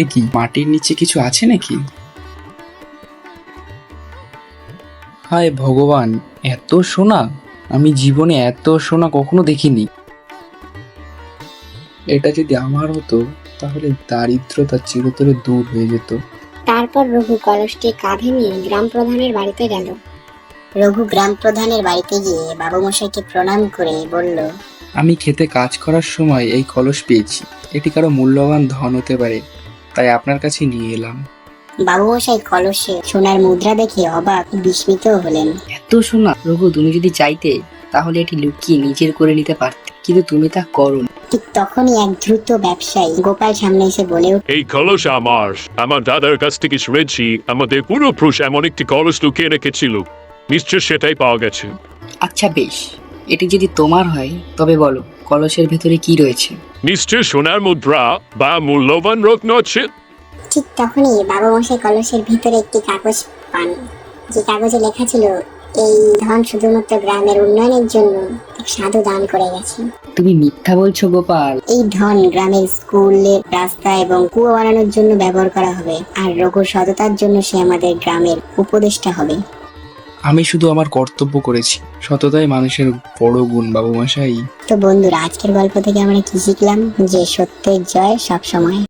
এ কি, মাটির নিচে কিছু আছে নাকি? হায় ভগবান, এত সোনা! আমি জীবনে এত সোনা কখনো দেখিনি। এটা যদি আমার হতো তাহলে দারিদ্রতা চিরতরে দূর হয়ে যেত। তারপর রঘু কলসটি কাঁধে নিয়ে গ্রাম প্রধানের বাড়িতে গেল। রঘু গ্রাম প্রধানের বাড়িতে গিয়ে বাবুমশাইকে প্রণাম করে বলল, আমি খেতে কাজ করার সময় এই কলস পেয়েছি। এটি কারো মূল্যবান ধন হতে পারে, তাই আপনার কাছে নিয়ে এলাম। বাবুমশাই কলসে সোনার মুদ্রা দেখে অবাক বিস্মিত হলেন। এত সোনা! রঘু, তুমি যদি চাইতে তাহলে এটি লুকিয়ে নিজের করে নিতে পারতে, কিন্তু তুমি তা করোনি। ঠিক তখনই এক দ্রুত ব্যবসায়ী গোপাল সামনে এসে বলে উঠল, এই কলস আমার দাদার কাছ থেকে শুনেছি আমাদের পূর্বপুরুষ এমন একটি কলস লুকিয়ে রেখেছিল। নিশ্চয় সেটাই পাওয়া গেছে। আচ্ছা বেশ, এটি যদি তোমার হয় তবে বলো, কলসের ভেতরে কি রয়েছে? নিশ্চয় সোনার মুদ্রা বা মূল্যবান রত্ন আছে। ঠিক তখনই বাবুমশাই কলসের ভিতরে একটি কাগজ পান, যে কাগজে লেখা ছিল, এই ধন শুধুমাত্র গ্রামের উন্নয়নের জন্য এক সাধু দান করে গেছে। তুমি মিথ্যা বলছো গোপাল। এই ধন গ্রামের স্কুলের রাস্তা এবং কুয়ো বানানোর জন্য ব্যবহার করা হবে, আর রঘুর সততার জন্য সে আমাদের গ্রামের উপদেষ্টা হবে। আমি শুধু আমার কর্তব্য করেছি। সততাই মানুষের বড় গুণ বাবুমশাই। তো বন্ধুরা, আজকের গল্প থেকে আমরা কি শিখলাম? যে সত্যের জয় সব সময়।